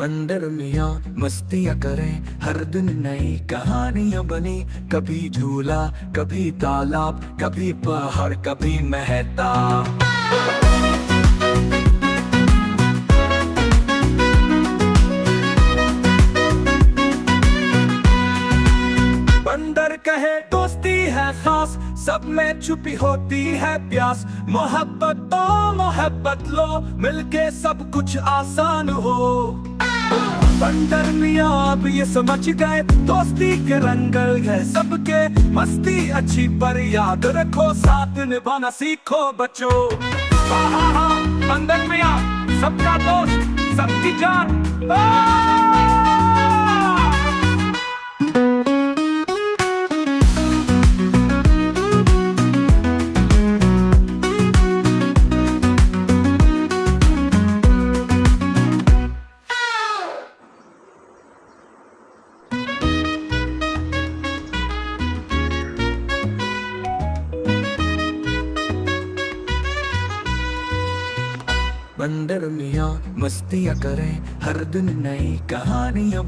बंदर मियाँ मस्तियाँ करें, हर दिन नई कहानियाँ बनी। कभी झूला, कभी तालाब, कभी पहाड़, कभी मेहताब। बंदर कहे दोस्ती है खास, सब में छुपी होती है प्यास। मोहब्बत तो मोहब्बत लो, मिलके सब कुछ आसान हो। बंदर मियाँ अब ये समझ गए, दोस्ती के रंग है सबके। मस्ती अच्छी पर याद रखो, साथ निभाना सीखो बच्चों। बंदर मियाँ सबका दोस्त, सबकी जान। बंदर मियाँ मस्तियाँ करें, हर दिन नई कहानियाँ